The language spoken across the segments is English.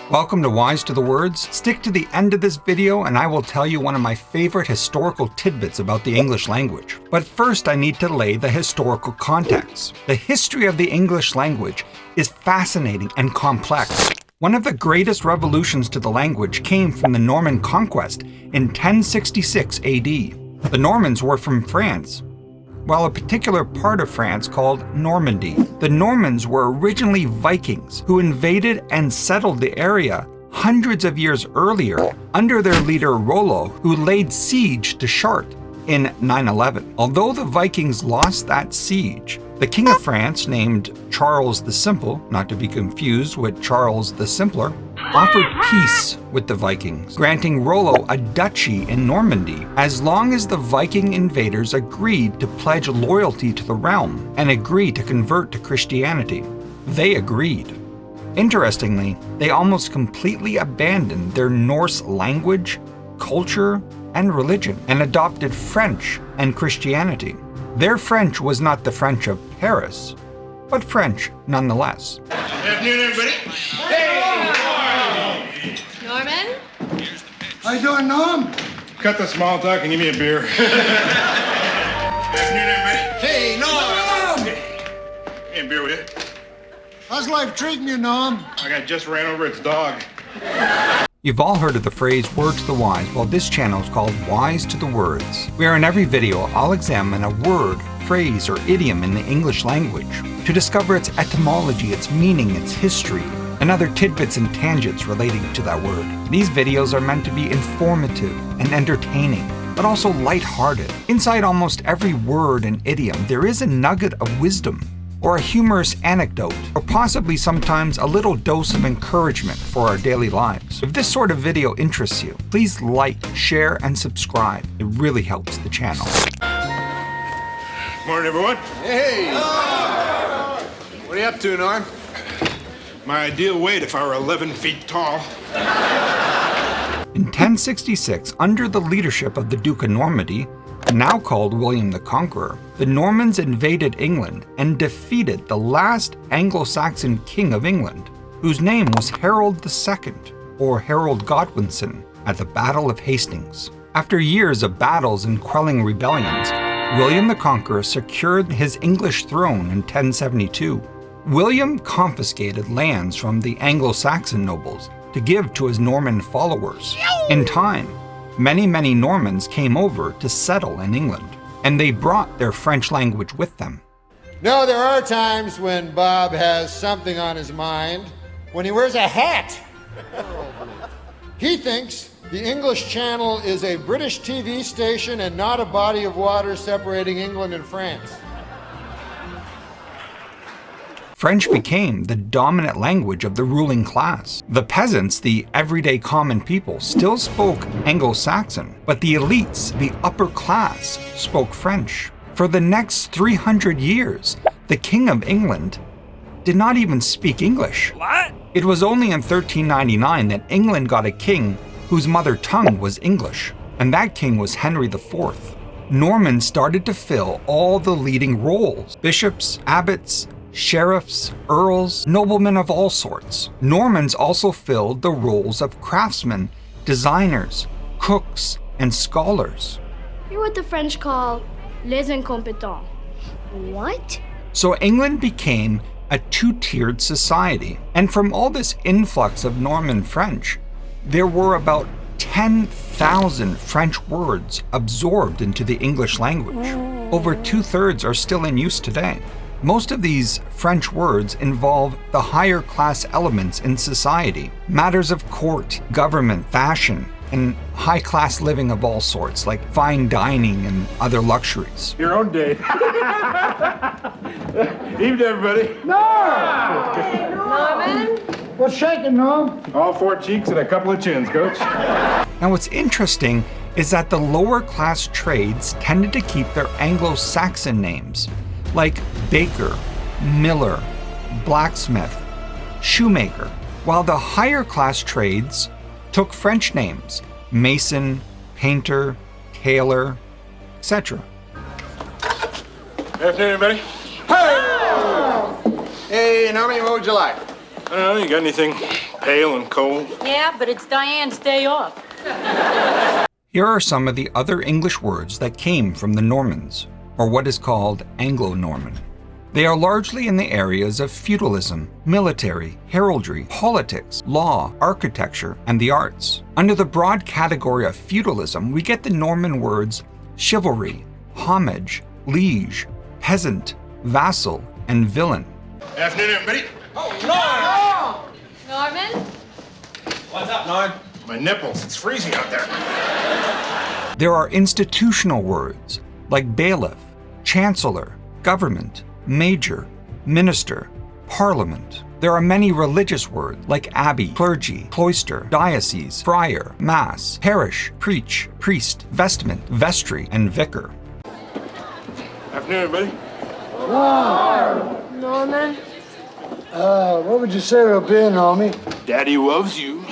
Welcome to Wise to the Words. Stick to the end of this video and I will tell you one of my favorite historical tidbits about the English language. But first I need to lay the historical context. The history of the English language is fascinating and complex. One of the greatest revolutions to the language came from the Norman Conquest in 1066 AD. The Normans were from France, while a particular part of France called Normandy. The Normans were originally Vikings who invaded and settled the area hundreds of years earlier under their leader Rollo, who laid siege to Chartres in 911. Although the Vikings lost that siege, the King of France, named Charles the Simple, not to be confused with Charles the Simpler, offered peace with the Vikings, granting Rollo a duchy in Normandy as long as the Viking invaders agreed to pledge loyalty to the realm and agree to convert to Christianity. They agreed. Interestingly, they almost completely abandoned their Norse language, culture, and religion and adopted French and Christianity. Their French was not the French of Paris, but French nonetheless. Good afternoon, everybody. Hey! Norman? How you doing, Norm? Cut the small talk and give me a beer. Good afternoon, everybody. Hey, Norm! Hey, a beer with you? How's life treating you, Norm? I just ran over its dog. You've all heard of the phrase word to the wise. Well, this channel is called Wise to the Words, where in every video I'll examine a word, phrase, or idiom in the English language to discover its etymology, its meaning, its history, and other tidbits and tangents relating to that word. These videos are meant to be informative and entertaining, but also lighthearted. Inside almost every word and idiom, there is a nugget of wisdom, or a humorous anecdote, or possibly sometimes a little dose of encouragement for our daily lives. If this sort of video interests you, please like, share, and subscribe. It really helps the channel. Morning, everyone. Hey! What are you up to, Norm? My ideal weight if I were 11 feet tall. In 1066, under the leadership of the Duke of Normandy, now called William the Conqueror, the Normans invaded England and defeated the last Anglo-Saxon king of England, whose name was Harold II, or Harold Godwinson, at the Battle of Hastings. After years of battles and quelling rebellions, William the Conqueror secured his English throne in 1072. William confiscated lands from the Anglo-Saxon nobles to give to his Norman followers. In time, many Normans came over to settle in England, and they brought their French language with them. No, there are times when Bob has something on his mind, when he wears a hat. He thinks the English Channel is a British TV station and not a body of water separating England and France. French became the dominant language of the ruling class. The peasants, the everyday common people, still spoke Anglo-Saxon, but the elites, the upper class, spoke French. For the next 300 years, the King of England did not even speak English. What? It was only in 1399 that England got a king whose mother tongue was English, and that king was Henry IV. Normans started to fill all the leading roles: bishops, abbots, sheriffs, earls, noblemen of all sorts. Normans also filled the roles of craftsmen, designers, cooks, and scholars. You're what the French call les incompetents. What? So England became a two-tiered society. And from all this influx of Norman French, there were about 10,000 French words absorbed into the English language. Over 2/3 are still in use today. Most of these French words involve the higher class elements in society, matters of court, government, fashion, and high class living of all sorts, like fine dining and other luxuries. Your own day. Evening, everybody. Norman? What's shaking, Norm? All 4 cheeks and a couple of chins, Coach. Now what's interesting is that the lower class trades tended to keep their Anglo-Saxon names, like baker, miller, blacksmith, shoemaker, while the higher class trades took French names: mason, painter, tailor, etc. Good afternoon, everybody. Hey, Norman, what would you like? I don't know, you got anything Pale and cold. Yeah, but it's Diane's day off. Here are some of the other English words that came from the Normans, or what is called Anglo-Norman. They are largely in the areas of feudalism, military, heraldry, politics, law, architecture, and the arts. Under the broad category of feudalism, we get the Norman words chivalry, homage, liege, peasant, vassal, and villain. Afternoon, everybody. Norman? What's up, Norm? My nipples. It's freezing out there. There are institutional words like bailiff, chancellor, government, major, minister, parliament. There are many religious words like abbey, clergy, cloister, diocese, friar, mass, parish, preach, priest, vestment, vestry, and vicar. Afternoon, everybody. Norman? What would you say to a beer, Normie? Daddy loves you.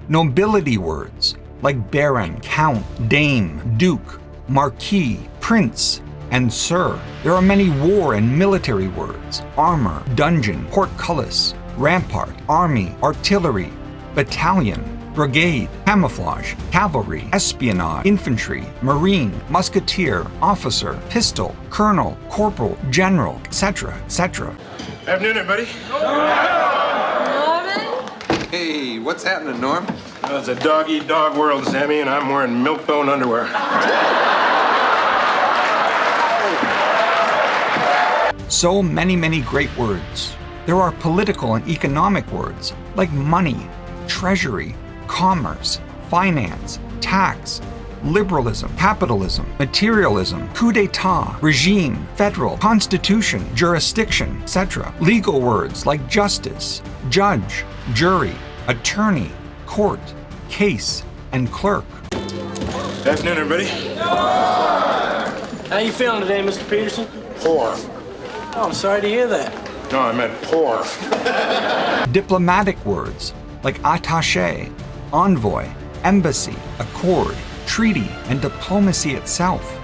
Nobility words like baron, count, dame, duke, marquis, prince, and sir. There are many war and military words: armor, dungeon, portcullis, rampart, army, artillery, battalion, brigade, camouflage, cavalry, espionage, infantry, marine, musketeer, officer, pistol, colonel, corporal, general, etc., etc. Afternoon, everybody. Norman? Hey, what's happening, Norm? It's a dog-eat-dog world, Sammy, and I'm wearing milk-bone underwear. So many great words. There are political and economic words like money, treasury, commerce, finance, tax, liberalism, capitalism, materialism, coup d'etat, regime, federal, constitution, jurisdiction, etc. Legal words like justice, judge, jury, attorney, court, case, and clerk. Afternoon, everybody. How you feeling today, Mr. Peterson? Poor. Oh, I'm sorry to hear that. No, I meant poor. Diplomatic words like attaché, envoy, embassy, accord, treaty, and diplomacy itself.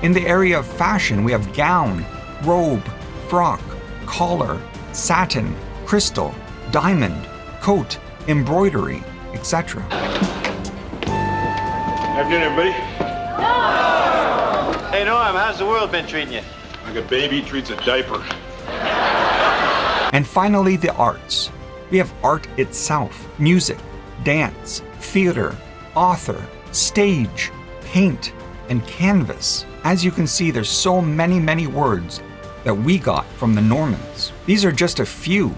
In the area of fashion, we have gown, robe, frock, collar, satin, crystal, diamond, coat, embroidery, etc. Afternoon, everybody. Hey, Norm, how's the world been treating you? Like a baby treats a diaper. And finally, the arts. We have art itself: music, dance, theater, author, stage, paint, and canvas. As you can see, there's so many words that we got from the Normans. These are just a few.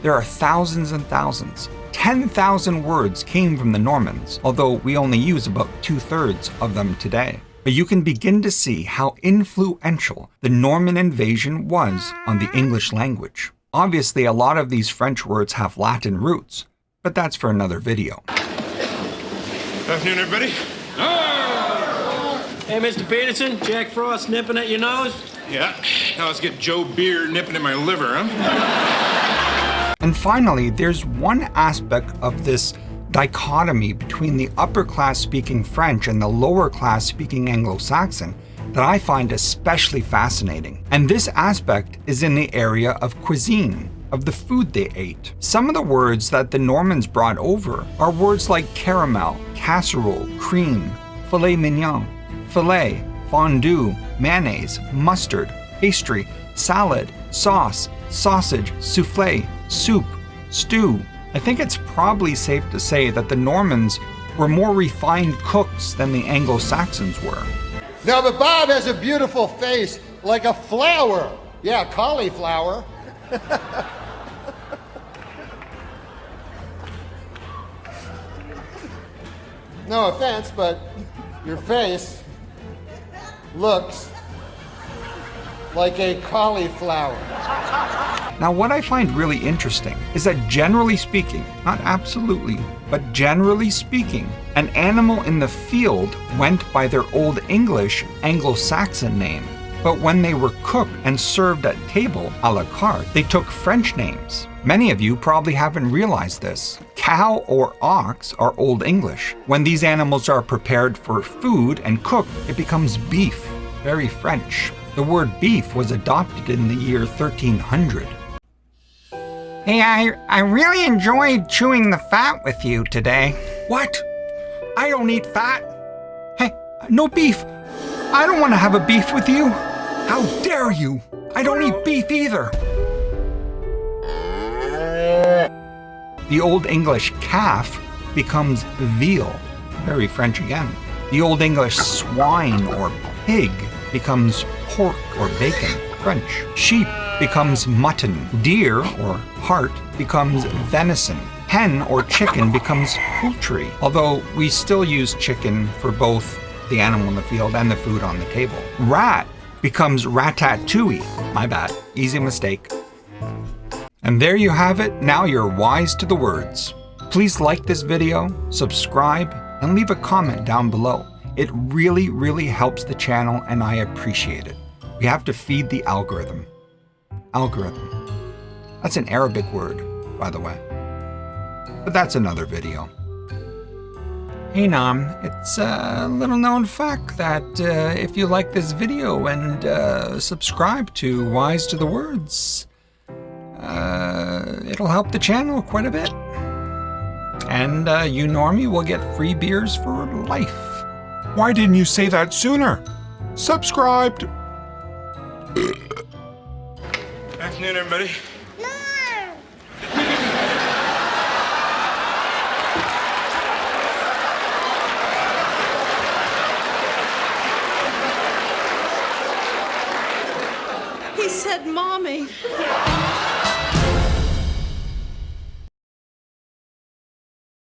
There are thousands and thousands. 10,000 words came from the Normans, although we only use about 2/3 of them today. But you can begin to see how influential the Norman invasion was on the English language. Obviously, a lot of these French words have Latin roots, but that's for another video. Afternoon, everybody. Hey, Mr. Peterson, Jack Frost nipping at your nose? Yeah. Now let's get Joe Beer nipping at my liver, huh? And finally, there's one aspect of this dichotomy between the upper class speaking French and the lower class speaking Anglo-Saxon that I find especially fascinating. And this aspect is in the area of cuisine, of the food they ate. Some of the words that the Normans brought over are words like caramel, casserole, cream, filet mignon, filet, fondue, mayonnaise, mustard, pastry, salad, sauce, sausage, souffle, soup, stew. I think it's probably safe to say that the Normans were more refined cooks than the Anglo-Saxons were. No, but Bob has a beautiful face, like a flower. Yeah, cauliflower. No offense, but your face looks like a cauliflower. Now, what I find really interesting is that generally speaking, not absolutely, but generally speaking, an animal in the field went by their Old English Anglo-Saxon name. But when they were cooked and served at table a la carte, they took French names. Many of you probably haven't realized this. Cow or ox are Old English. When these animals are prepared for food and cooked, it becomes beef, very French. The word beef was adopted in the year 1300. Hey, I really enjoyed chewing the fat with you today. What? I don't eat fat. Hey, no beef. I don't want to have a beef with you. How dare you? I don't eat beef either. The Old English calf becomes veal. Very French again. The Old English swine or pig becomes pork or bacon. French. Sheep becomes mutton. Deer or hart becomes venison. Hen or chicken becomes poultry, although we still use chicken for both the animal in the field and the food on the table. Rat becomes ratatouille. My bad. Easy mistake. And there you have it. Now you're wise to the words. Please like this video, subscribe, and leave a comment down below. It really, really helps the channel and I appreciate it. We have to feed the algorithm. Algorithm. That's an Arabic word, by the way. But that's another video. Hey Nam, it's a little known fact that if you like this video and subscribe to Wise to the Words, it'll help the channel quite a bit. And you Normie will get free beers for life. Why didn't you say that sooner? Subscribed. Afternoon, everybody. He said, Mommy.